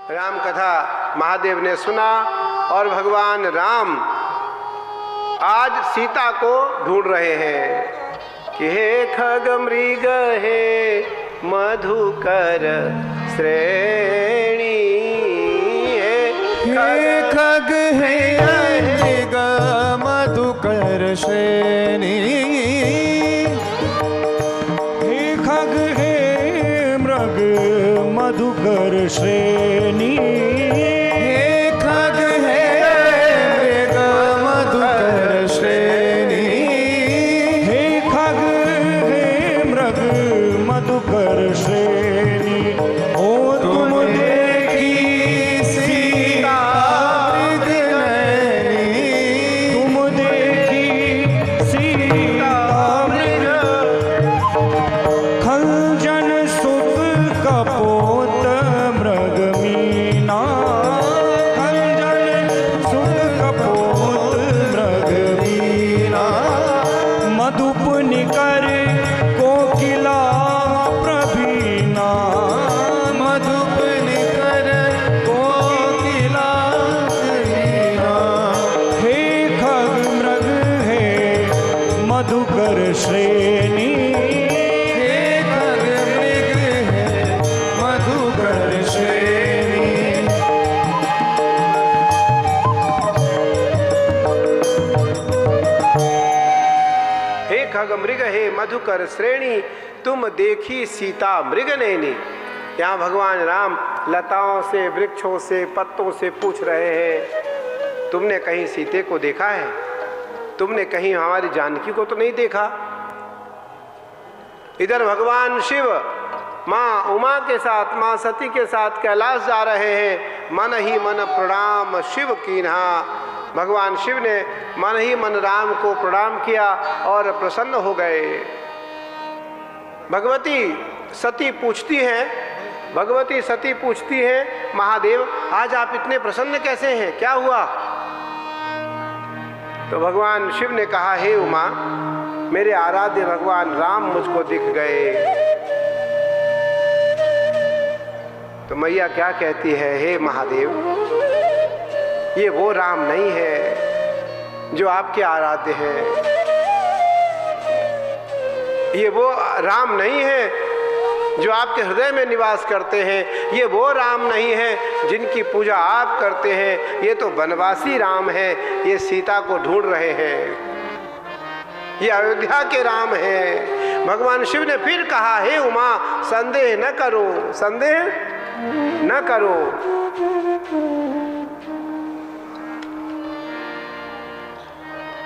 राम कथा महादेव ने सुना और भगवान राम आज सीता को ढूंढ रहे हैं कि हे खग मृग हे मधुकर श्रेणी, हे खग हे मृग मधुकर श्रेणी, हे खग हे मृग मधुकर श्रेणी, हे खग हे मृग मधुकर श्रेणी, हे खग हे मृग मधुकर श्रेणी। ओ तुम देखी सीता मृग नैनी, तुम देखी सीता मृग, खंजन सुत कपोत मृग मीना, खंजन सुत कपोत मृग मीना, मधुप निकर कोकिला प्रवीणा, मधुप निकर कोकिला प्रवीणा, हे खग मृग हे मधुकर श्रेणी, हे खग मृग हे मधुकर श्रेणी। हे खग मृग हे मधुकर श्रेणी, तुम देखी सीता मृग नैनी। यहाँ भगवान राम लताओं से, वृक्षों से, पत्तों से पूछ रहे हैं, तुमने कहीं सीते को देखा है? तुमने कहीं हमारी जानकी को तो नहीं देखा? इधर भगवान शिव माँ उमा के साथ, माँ सती के साथ कैलाश जा रहे हैं। मन ही मन प्रणाम शिव कीन्हा। भगवान शिव ने मन ही मन राम को प्रणाम किया और प्रसन्न हो गए। भगवती सती पूछती हैं, महादेव आज आप इतने प्रसन्न कैसे हैं, क्या हुआ? तो भगवान शिव ने कहा, हे उमा, मेरे आराध्य भगवान राम मुझको दिख गए। तो मैया क्या कहती है, हे महादेव, ये वो राम नहीं है जो आपके आराध्य हैं, ये वो राम नहीं है जो आपके हृदय में निवास करते हैं, ये वो राम नहीं है जिनकी पूजा आप करते हैं, ये तो वनवासी राम है, ये सीता को ढूंढ रहे हैं, ये अयोध्या के राम हैं। भगवान शिव ने फिर कहा, हे उमा, संदेह न करो, संदेह न करो।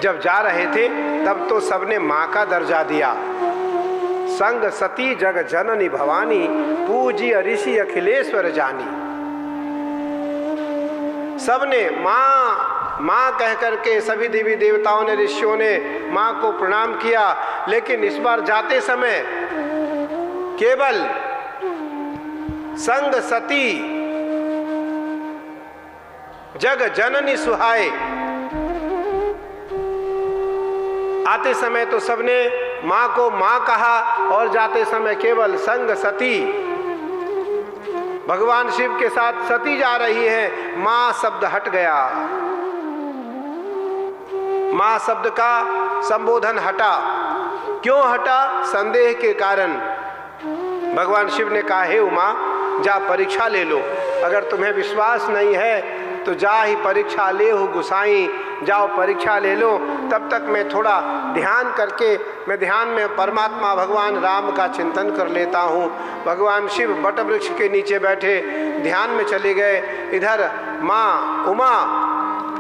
जब जा रहे थे तब तो सबने माँ का दर्जा दिया। संग सती जग जननी भवानी, पूजी ऋषि अखिलेश्वर जानी। सबने माँ माँ कह करके सभी देवी देवताओं ने, ऋषियों ने माँ को प्रणाम किया। लेकिन इस बार जाते समय केवल संग सती जग जननी सुहाए। आते समय तो सबने माँ को माँ कहा और जाते समय केवल संग सती। भगवान शिव के साथ सती जा रही है, माँ शब्द हट गया, माँ शब्द का संबोधन हटा। क्यों हटा? संदेह के कारण। भगवान शिव ने कहा, हे उमा, जा परीक्षा ले लो। अगर तुम्हें विश्वास नहीं है तो जा ही परीक्षा ले हो गुसाई, जाओ परीक्षा ले लो। तब तक मैं थोड़ा ध्यान करके, मैं ध्यान में परमात्मा भगवान राम का चिंतन कर लेता हूँ। भगवान शिव बट वृक्ष के नीचे बैठे ध्यान में चले गए। इधर माँ उमा,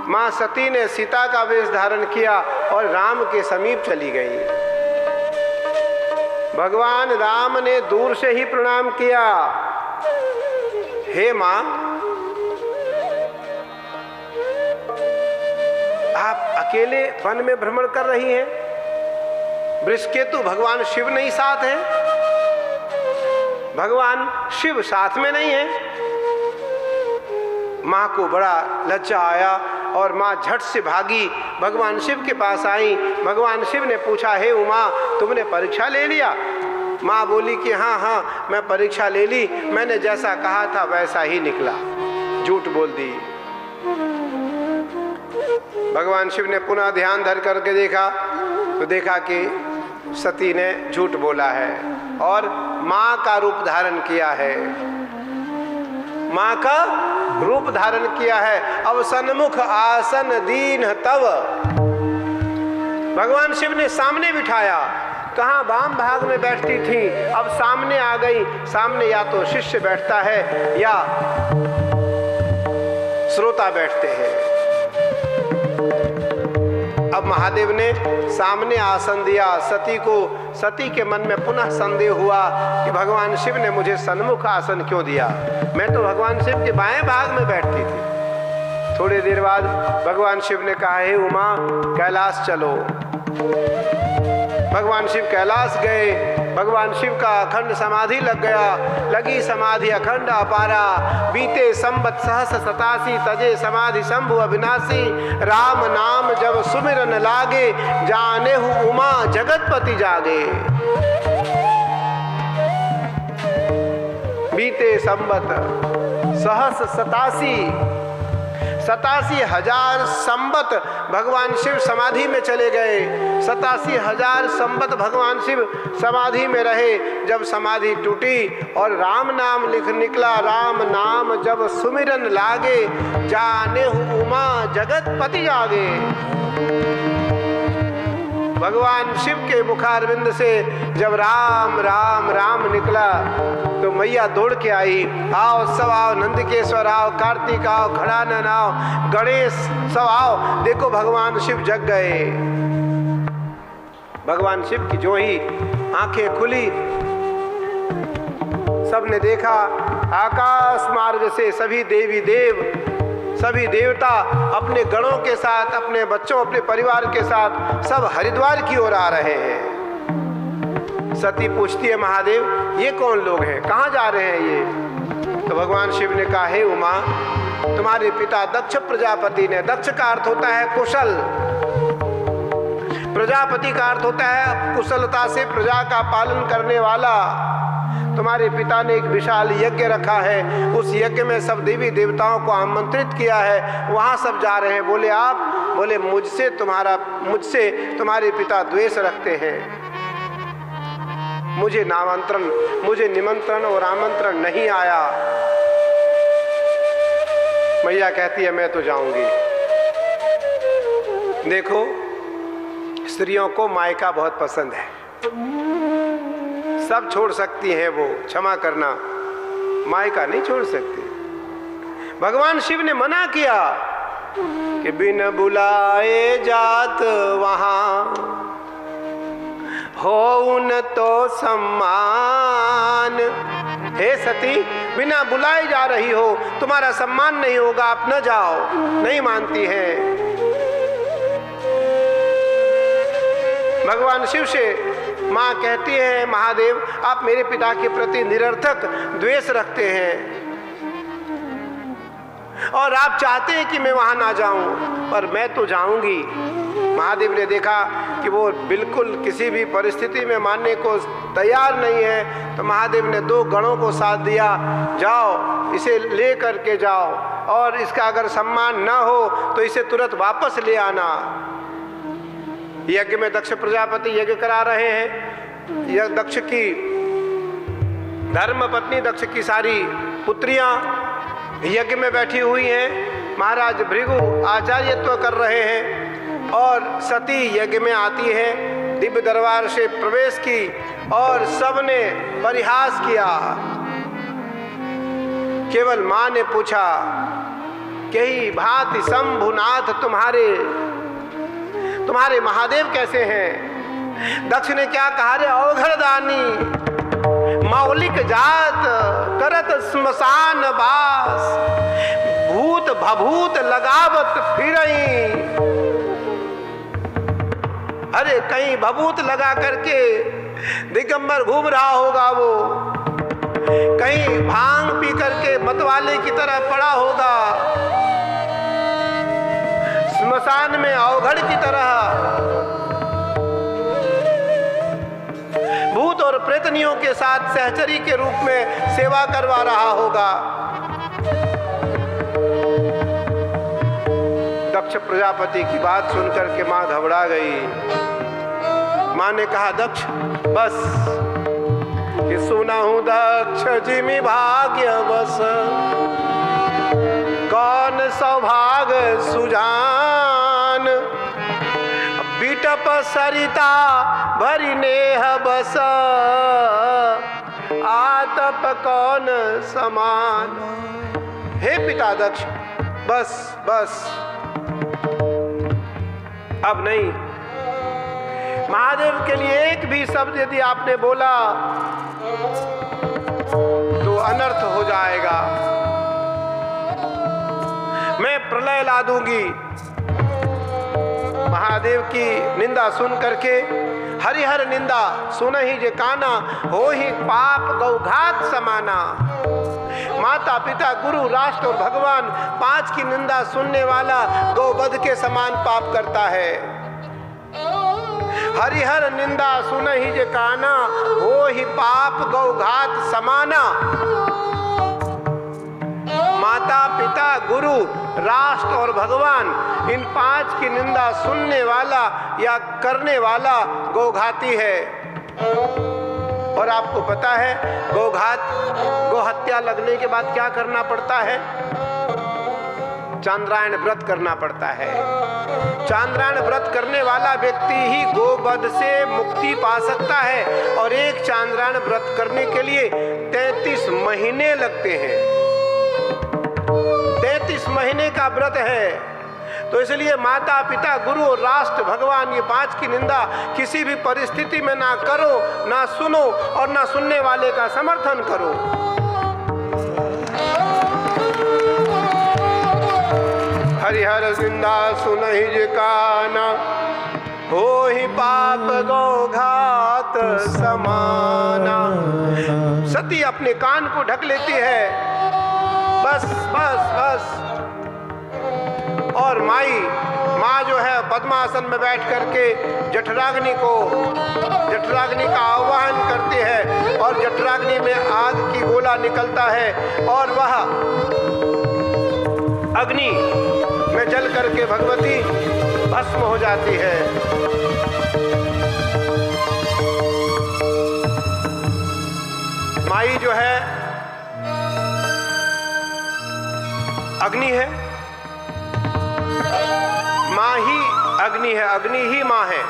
माँ सती ने सीता का वेश धारण किया और राम के समीप चली गई। भगवान राम ने दूर से ही प्रणाम किया, हे माँ, आप अकेले वन में भ्रमण कर रही हैं, वृषकेतु भगवान शिव नहीं साथ हैं, भगवान शिव साथ में नहीं है। माँ को बड़ा लज्जा आया और माँ झट से भागी, भगवान शिव के पास आई। भगवान शिव ने पूछा, हे उमा, तुमने परीक्षा ले लिया? माँ बोली कि हाँ हाँ मैं परीक्षा ले ली, मैंने जैसा कहा था वैसा ही निकला, झूठ बोल दी। भगवान शिव ने पुनः ध्यान धर करके देखा तो देखा कि सती ने झूठ बोला है और माँ का रूप धारण किया है, माँ का रूप धारण किया है। अब सन्मुख आसन दीन तव, भगवान शिव ने सामने बिठाया, कहाँ वाम भाग में बैठती थी अब सामने आ गई। सामने या तो शिष्य बैठता है या श्रोता बैठते हैं। अब महादेव ने सामने आसन दिया सती को। सती के मन में पुनः संदेह हुआ कि भगवान शिव ने मुझे सन्मुख आसन क्यों दिया, मैं तो भगवान शिव के बाएं भाग में बैठती थी। थोड़ी देर बाद भगवान शिव ने कहा, हे उमा कैलाश चलो। भगवान शिव कैलाश गए। भगवान शिव का अखंड समाधि लग गया, लगी समाधि अखंड अपारा। बीते संबत सहस 87 तजे समाधि शंभु अविनाशी। राम नाम जब सुमिरन लागे, जाने हूँ उमा जगतपति जागे। बीते संबत सहस 87,000 संबत भगवान शिव समाधि में चले गए। 87,000 संबत भगवान शिव समाधि में रहे। जब समाधि टूटी और राम नाम लिख निकला, राम नाम जब सुमिरन लागे, जाने हूँ उमा जगतपति जागे। भगवान शिव के मुखारविंद से जब राम राम राम निकला तो मैया दौड़ के आई, आओ सब आओ, नंदकेश्वर आओ, कार्तिक आओ, खड़ानन आओ, गणेश सब आओ। देखो भगवान शिव जग गए। भगवान शिव की जो ही आंखें खुली, सबने देखा आकाश मार्ग से सभी देवी देव, सभी देवता अपने गणों के साथ, अपने बच्चों, अपने परिवार के साथ सब हरिद्वार की ओर आ रहे हैं। सती पूछती है, महादेव ये कौन लोग हैं, कहाँ जा रहे हैं ये? तो भगवान शिव ने कहा, हे उमा, तुम्हारे पिता दक्ष प्रजापति ने, दक्ष का अर्थ होता है कुशल, प्रजापति का अर्थ होता है कुशलता से प्रजा का पालन करने वाला। तुम्हारे पिता ने एक विशाल यज्ञ रखा है, उस यज्ञ में सब देवी देवताओं को आमंत्रित किया है, वहां सब जा रहे हैं। बोले आप? बोले मुझसे तुम्हारे पिता द्वेष रखते हैं। मुझे निमंत्रण और आमंत्रण नहीं आया। मैया कहती है, मैं तो जाऊंगी। देखो, स्त्रियों को मायका बहुत पसंद है, सब छोड़ सकती हैं वो, क्षमा करना, मायका नहीं छोड़ सकती। भगवान शिव ने मना किया कि बिन बुलाए जात वहां हो उन तो सम्मान। हे सती, बिना बुलाए जा रही हो, तुम्हारा सम्मान नहीं होगा, आप न जाओ। नहीं मानती है। भगवान शिव से माँ कहती है, महादेव आप मेरे पिता के प्रति निरर्थक द्वेष रखते हैं और आप चाहते हैं कि मैं वहां ना जाऊं, पर मैं तो जाऊंगी। महादेव ने देखा कि वो बिल्कुल किसी भी परिस्थिति में मानने को तैयार नहीं है, तो महादेव ने 2 गणों को साथ दिया, जाओ इसे ले करके जाओ और इसका अगर सम्मान न हो तो इसे तुरंत वापस ले आना। यज्ञ में दक्ष प्रजापति यज्ञ करा रहे हैं। यह दक्ष की धर्म पत्नी, दक्ष की सारी पुत्रियां यज्ञ में बैठी हुई हैं। महाराज भृगु आचार्यत्व कर रहे हैं और सती यज्ञ में आती है, दिव्य दरबार से प्रवेश की और सबने परिहास किया। केवल मां ने पूछा, कही भांति शंभुनाथ तुम्हारे महादेव कैसे हैं? दक्ष ने क्या कहा, रे अवघड़दानी, मौलिक जात करत स्मशान बास, भूत भभूत लगावत फिरई। अरे कहीं भभूत लगा करके दिगंबर घूम रहा होगा वो, कहीं भांग पी करके मतवाले की तरह पड़ा होगा, स्मशान में अवघड़ की तरह। भूत और प्रेतनियों के साथ सहचरी के रूप में सेवा करवा रहा होगा। दक्ष प्रजापति की बात सुनकर के मां घबरा गई। मां ने कहा, दक्ष बस, कि सुना हूं दक्ष जिमि भाग्य बस, कौन सौभाग्य सुजान, बिटप सरिता भरी नेह बस, आतप कौन समान। हे पिता दक्ष, बस बस, अब नहीं। महादेव के लिए एक भी शब्द यदि आपने बोला तो अनर्थ हो जाएगा। मैं प्रलय ला दूंगी। महादेव की निंदा सुन करके, हरिहर निंदा सुन ही जे काना, हो ही पाप गौघात समाना। माता पिता गुरु राष्ट्र और भगवान पांच की निंदा सुनने वाला गौवध के समान पाप करता है। हरिहर निंदा सुन ही जे काना, हो ही पाप गौघात समाना। माता पिता गुरु राष्ट्र और भगवान, इन पांच की निंदा सुनने वाला या करने वाला गौघाती है। और आपको पता है गौघात, गौहत्या लगने के बाद क्या करना पड़ता है? चांद्रायण व्रत करना पड़ता है। चांद्रायण व्रत करने वाला व्यक्ति ही गोवध से मुक्ति पा सकता है। और एक चांद्रायण व्रत करने के लिए 33 महीने लगते हैं। 33 महीने का व्रत है। तो इसलिए माता पिता गुरु और राष्ट्र भगवान, ये पांच की निंदा किसी भी परिस्थिति में ना करो, ना सुनो और ना सुनने वाले का समर्थन करो। हरिहर निंदा सुनहि जे काना, हो ही पाप गौघात समाना। सती अपने कान को ढक लेती है। बस बस बस। और माँ जो है पद्मासन में बैठ करके जठराग्नि का आह्वान करती है और जठराग्नि में आग की गोला निकलता है और वह अग्नि में जल करके भगवती भस्म हो जाती है। माई जो है अग्नि है, माँ ही अग्नि है, अग्नि ही माँ है।